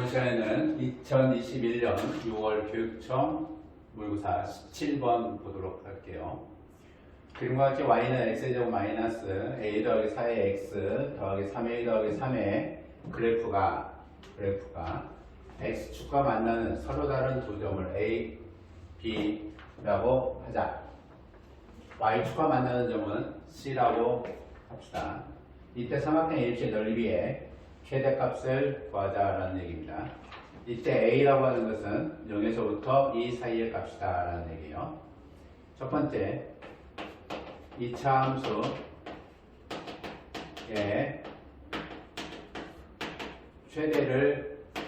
이번 시간에는 2021년 6월 교육청 모의고사 17번 보도록 할게요. 그림과 같이 y는 x제곱 마이너스 a 더하기 4의 x 더하기 3a 더하기 3의 그래프가 x축과 만나는 서로 다른 두 점을 a, b라고 하자. y축과 만나는 점은 c라고 합시다. 이때 삼각형 일치의 넓이에 최대값을 구하자라는 얘기입니다. 이때 a라고 하는 것은 0에서부터 2 사이의 값이다 라는 얘기예요. 첫 번째, 2차 함수의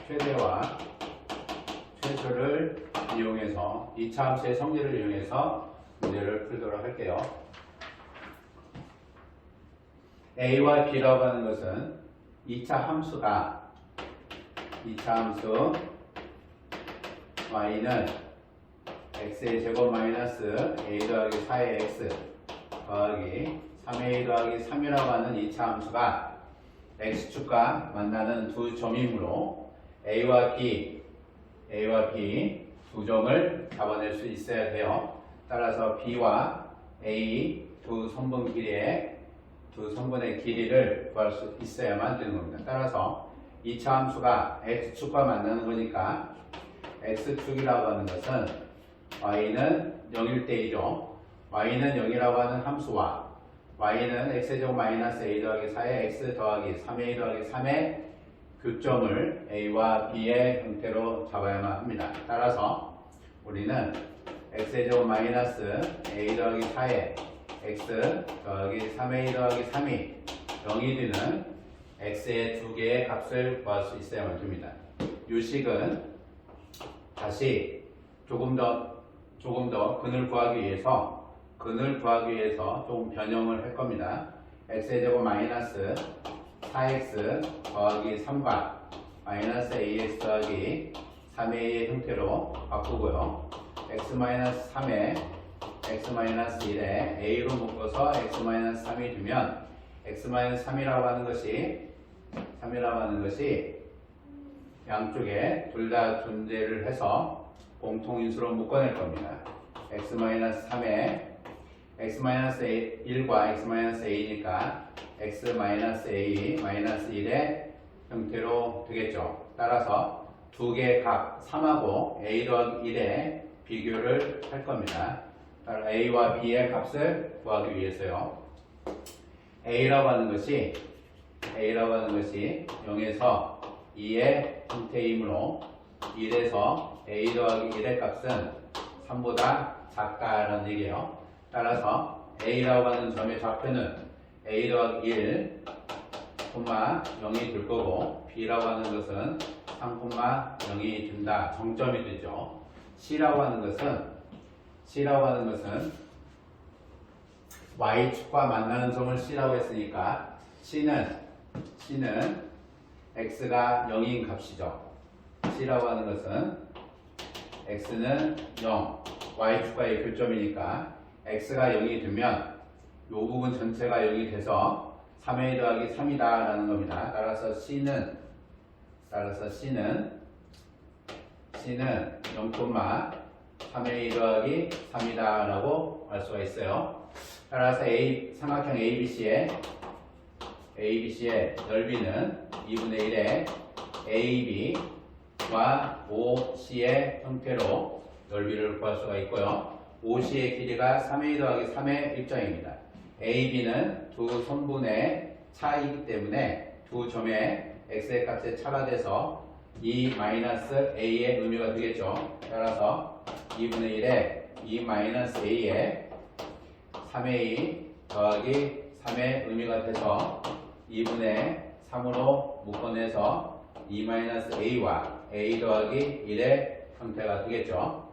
최대와 최소를 이용해서 2차 함수의 성질을 이용해서 문제를 풀도록 할게요. a와 b라고 하는 것은 2차 함수 y는 x의 제곱 마이너스 a 더하기 4의 x 더하기 3a 더하기 3이라고 하는 2차 함수가 x축과 만나는 두 점이므로 a와 b 두 점을 잡아낼 수 있어야 돼요. 따라서 b와 a 두 선분의 길이를 구할 수 있어야만 되는 겁니다. 따라서 2차 함수가 x축과 만나는 거니까 x축이라고 하는 것은 y는 0일 때이죠. y는 0이라고 하는 함수와 y는 x제곱 마이너스 a 더하기 4의 x 더하기 3a 더하기 3의 교점을 a와 b의 형태로 잡아야만 합니다. 따라서 우리는 x제곱 마이너스 a 더하기 4의 x 더하기 3a 더하기 3이 0이 되는 x의 두 개의 값을 구할 수 있어야만 됩니다. 이 식은 다시 조금 더 근을 구하기 위해서 조금 변형을 할 겁니다. x의 제곱 마이너스 4x 더하기 3과 마이너스 ax 더하기 3a의 형태로 바꾸고요. x-3에 a로 묶어서 x-3이 되면 x-3이라고 하는 것이 양쪽에 둘 다 존재를 해서 공통인수로 묶어낼 겁니다. x-3에 x-1과 x-a니까 x-a-1의 형태로 되겠죠. 따라서 두 개의 값 3하고 a 더하기 1의 비교를 할 겁니다. 따라 a와 b의 값을 구하기 위해서요. a라고 하는 것이 0에서 2의 형태이므로 1에서 a 더하기 1의 값은 3보다 작다라는 얘기예요. 따라서 a라고 하는 점의 좌표는 a 더하기 1, 0이 될 거고 b라고 하는 것은 3,0이 된다. 정점이 되죠. c라고 하는 것은 y축과 만나는 점을 c라고 했으니까 c는 x가 0인 값이죠. c라고 하는 것은 x는 0, y축과의 교점이니까 x가 0이 되면 이 부분 전체가 0이 돼서 3a 더하기 3이다 라는 겁니다. 따라서 c는 0,3a 더하기 3이다 라고 할 수가 있어요. 따라서 삼각형 ABC의 넓이는 2분의 1의 AB와 OC의 형태로 넓이를 구할 수가 있고요. OC의 길이가 3a 더하기 3의 일정입니다. AB는 두 선분의 차이기 때문에 두 점의 x의 값의 차가 돼서 2-a의 의미가 되겠죠. 따라서 2분의 1에 2-a의 3a 더하기 3의 의미가 돼서 2분의 3으로 묶어내서 2-a와 a 더하기 1의 형태가 되겠죠.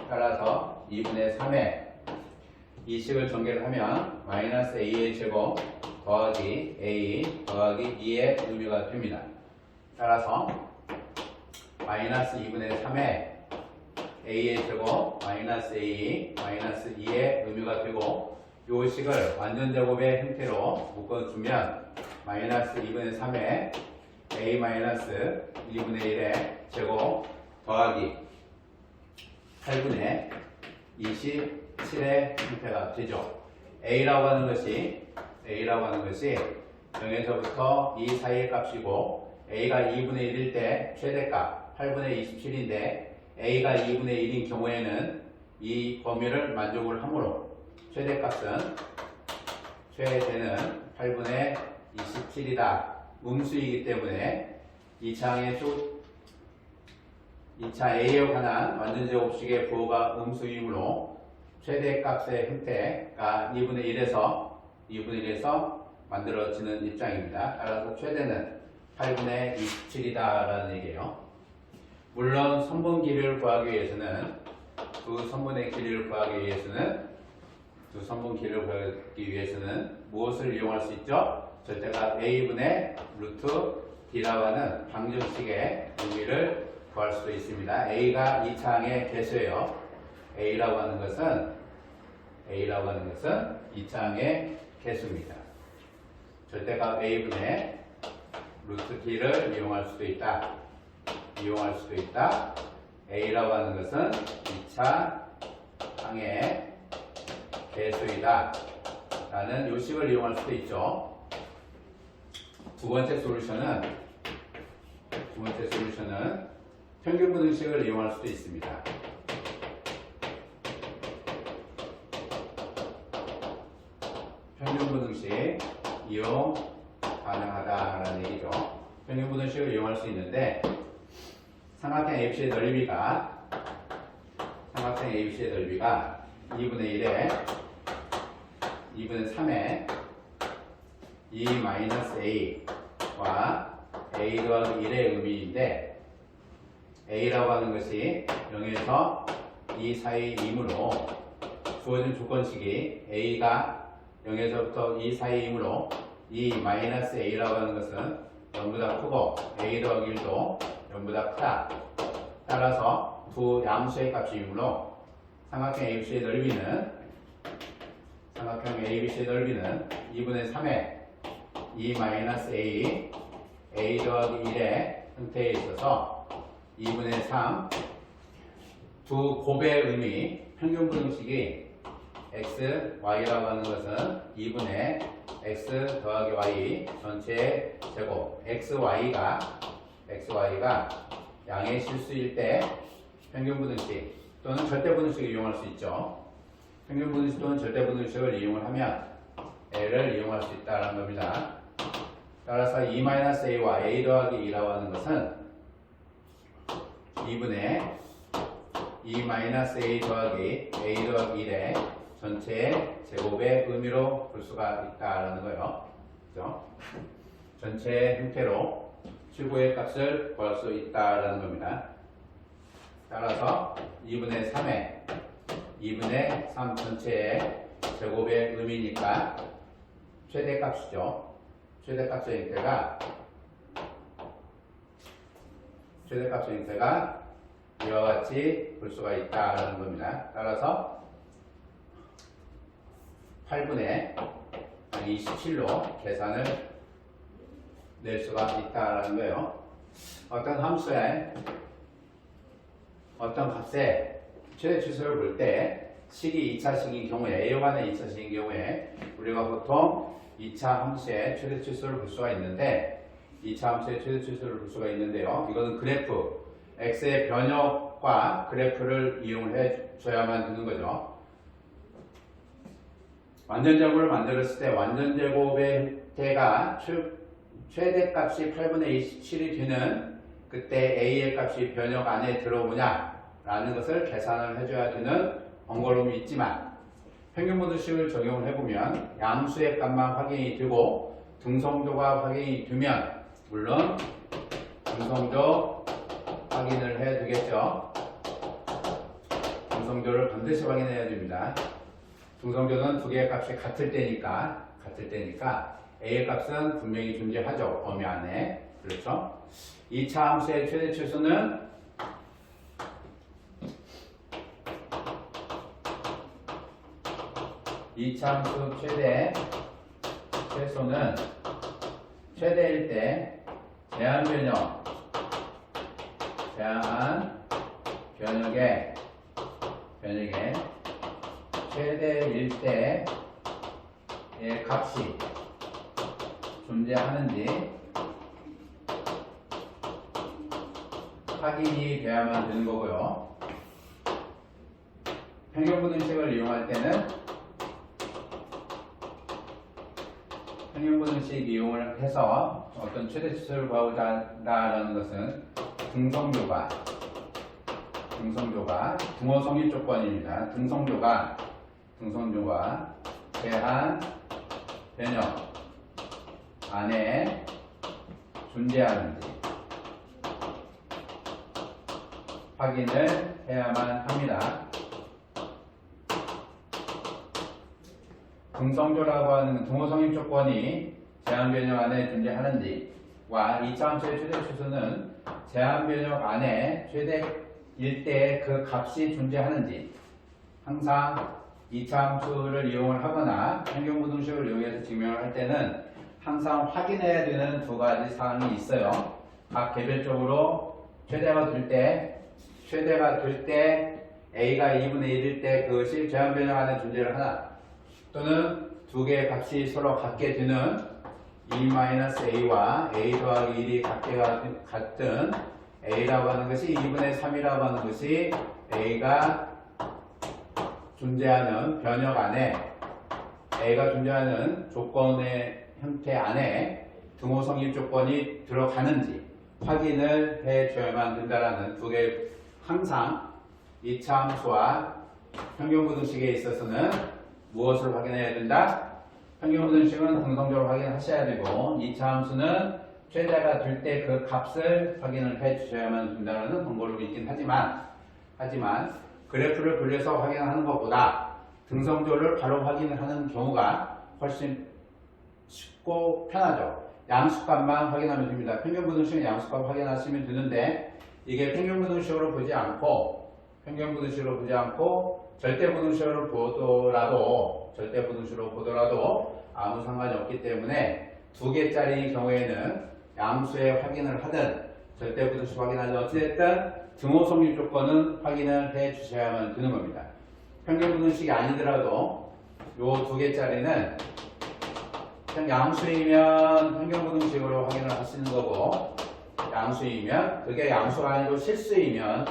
따라서 2분의 3에 이 식을 전개를 하면 마이너스 a의 제곱 더하기 a 더하기 2의 의미가 됩니다. 따라서 마이너스 2분의 3에 a의 제곱 마이너스 a 마이너스 2의 의미가 되고 이 식을 완전 제곱의 형태로 묶어주면 마이너스 2분의 3에 a 마이너스 2분의 1의 제곱 더하기 8분의 27의 형태가 되죠. A라고 하는 것이 0에서부터 2 사이의 값이고 A가 2분의 1일 때 최대값 8분의 27인데 A가 2분의 1인 경우에는 이 범위를 만족을 하므로 최대값은 최대는 8분의 27이다. 음수이기 때문에 2차 A에 관한 완전제곱식의 부호가 음수이므로 최대값의 형태가 2분의 1에서 만들어지는 입장입니다. 따라서 최대는 8분의 27이다 라는 얘기예요. 물론 선분 길이를 구하기 위해서는 두 선분 길이를 구하기 위해서는 무엇을 이용할 수 있죠? 절대값 A분의 루트 D라고 하는 방정식의 의미를 구할 수도 있습니다. A가 2차항의 개수예요. A라고 하는 것은 2차항의 개수입니다. 절대값 A분의 루트 D를 이용할 수도 있다. A라고 하는 것은 2차항의 개수이다 라는 요식을 이용할 수도 있죠. 두 번째 솔루션은 평균분응식을 이용할 수도 있습니다. 평균분응식 이용 가능하다라는 얘기죠. 평균분응식을 이용할 수 있는데 삼각형 ABC의 넓이가 2분의 1에 2분의 3에 2-A와 A 더하기 1의 의미인데 A라고 하는 것이 0에서 2 사이이므로 주어진 조건식이 A가 0에서부터 2 사이이므로 2-A라고 하는 것은 0보다 크고 A 더하기 1도 0보다 크다. 따라서 두 양수의 값이므로 삼각형 ABC의 넓이는 2분의 3의 2-A A 더하기 1의 형태에 있어서 2분의 3 두 곱의 의미 평균분응식이 x, y라고 하는 것은 2분의 x 더하기 y 전체의 제곱 xy가 양의 실수일 때 평균분응식 또는 절대분응식을 이용할 수 있죠. 평균분응식 또는 절대분응식을 이용을 하면 L을 이용할 수 있다는 겁니다. 따라서 2-A와 A 더하기 2라고 하는 것은 2분의 2-A 더하기 A 더하기 1의 전체의 제곱의 의미로 볼 수가 있다라는 거예요. 그죠? 전체의 형태로 최고의 값을 구할 수 있다라는 겁니다. 따라서 2분의 3 전체의 제곱의 의미니까 최대값이죠. 최대값의 형태가 이와 같이 볼 수가 있다라는 겁니다. 따라서 8분의 27로 계산을 낼 수가 있다라는 거예요. 어떤 값의 최대 치수를 볼 때 식이 2차식인 경우에 A에 관한 2차식인 경우에 우리가 보통 2차 함수의 최대 치수를 볼 수가 있는데 2차 함수의 최대 치수를 볼 수가 있는데요. 이거는 그래프 x의 변역과 그래프를 이용해 줘야만 되는 거죠. 완전제곱을 만들었을 때 완전제곱의 형태가 최대값이 8분의 27이 되는 그때 A의 값이 변역 안에 들어오냐 라는 것을 계산을 해줘야 되는 번거로움이 있지만 평균분수식을 적용을 해보면 양수의 값만 확인이 되고 등성조가 확인이 되면 물론 등성조 확인을 해야 되겠죠. 등성조를 반드시 확인해야 됩니다. 등성조는 두 개의 값이 같을 때니까 A의 값은 분명히 존재하죠. 범위 안에. 그렇죠? 2차 함수의 최대 치수는 함수 최소는 최대일 때 제한 변형 다양한 변역의 최대일 때의 값이 존재하는지 확인이 돼야만 되는 거고요. 평균부등식을 이용할 때는 평균부등식 이용을 해서 어떤 최대치수를 구하고자 한다는 것은 등성조가 등호성립 조건입니다. 등성조가 제한 변역 안에 존재하는지 확인을 해야만 합니다. 등성조라고 하는 등호성립 조건이 제한 변역 안에 존재하는지와 이차함수의 최대치수는 제한 변역 안에 최대일 때 그 값이 존재하는지 항상 이차함수를 이용을 하거나 평균부등식을 이용해서 증명을 할 때는 항상 확인해야 되는 두 가지 사항이 있어요. 각 개별적으로 최대가 될 때 a가 2분의 1일 때 그것이 제한 변역 안에 존재를 하나 또는 두 개의 값이 서로 같게 되는 2-a와 a 더하기 1이 같은 a라고 하는 것이 2분의 3이라고 하는 것이 a가 존재하는 변역 안에 a가 존재하는 조건의 형태 안에 등호성립 조건이 들어가는지 확인을 해줘야만 된다라는 두 개. 항상 이차함수와 평균부등식에 있어서는 무엇을 확인해야 된다? 평균부등식은 등성조로 확인하셔야 되고 이차함수는 최대가 될 때 그 값을 확인을 해 주셔야만 된다는 권고로 있긴 하지만 그래프를 그려서 확인하는 것보다 등성조를 바로 확인을 하는 경우가 훨씬 쉽고 편하죠. 양수값만 확인하면 됩니다. 평균부등식은 양수값 확인하시면 되는데 이게 평균부등식으로 보지 않고 절대부등식으로 보더라도 아무 상관이 없기 때문에 두 개짜리 경우에는 양수의 확인을 하든 절대부등식 확인하든 어찌됐든 등호성립 조건은 확인을 해 주셔야만 되는 겁니다. 평균부등식이 아니더라도 요 두 개짜리는 양수이면 평균부등식으로 확인을 하시는 거고 양수이면 그게 양수가 아니고 실수이면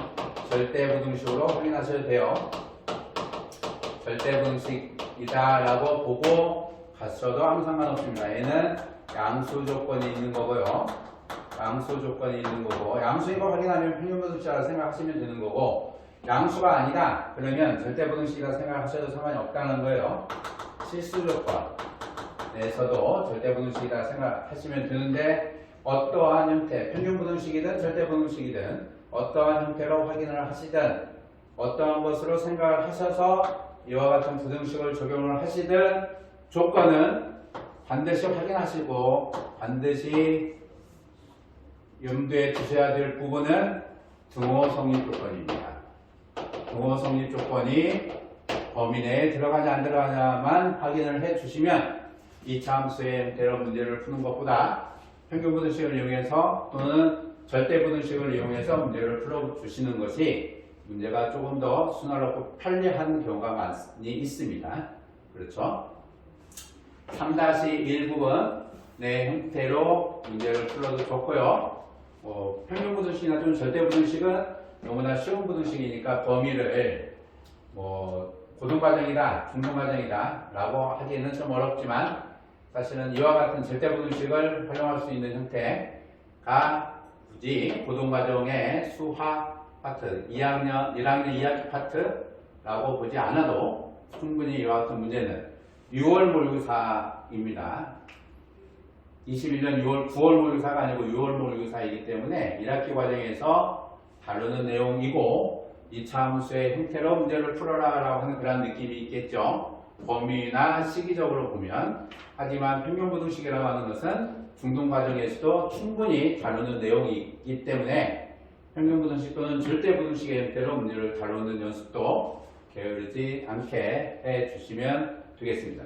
절대부등식으로 확인하셔도 돼요. 절대부등식이다 라고 보고 갔어도 아무 상관없습니다. 얘는 양수 조건이 있는 거고요. 양수인 거 확인하면 평균부등식이라고 생각하시면 되는 거고 양수가 아니다 그러면 절대부등식이라고 생각하셔도 상관이 없다는 거예요. 실수 조건에서도 절대부등식이라고 생각하시면 되는데 어떠한 형태, 평균부등식이든 절대부등식이든 어떠한 형태로 확인을 하시든 어떠한 것으로 생각을 하셔서 이와 같은 부등식을 적용을 하시든 조건은 반드시 확인하시고 반드시 염두에 두셔야 될 부분은 등호성립 조건입니다. 등호성립 조건이 범위 내에 들어가냐 안 들어가냐만 확인을 해 주시면 이차함수의 형태로 문제를 푸는 것보다 평균부등식을 이용해서 또는 절대부등식을 이용해서 문제를 풀어주시는 것이 문제가 조금 더 수월하고 편리한 경우가 많이 있습니다. 그렇죠? 3-1 부분의 형태로 문제를 풀어도 좋고요. 평균부등식이나 좀 절대부등식은 너무나 쉬운 부등식이니까 범위를 고등과정이다, 중등과정이다 라고 하기에는 좀 어렵지만 사실은 이와 같은 절대부등식을 활용할 수 있는 형태가 굳이 고등과정의 수학 파트, 1학년 2학기 파트라고 보지 않아도 충분히 이와 같은 문제는 6월 모의고사입니다. 21년 9월 모의고사가 아니고 6월 모의고사이기 때문에 1학기 과정에서 다루는 내용이고 이차함수의 형태로 문제를 풀어라 라고 하는 그런 느낌이 있겠죠. 범위나 시기적으로 보면. 하지만 평균부등식이라고 하는 것은 중등과정에서도 충분히 다루는 내용이 있기 때문에 평균부등식 또는 절대부등식의 형태로 문제를 다루는 연습도 게으르지 않게 해 주시면 되겠습니다.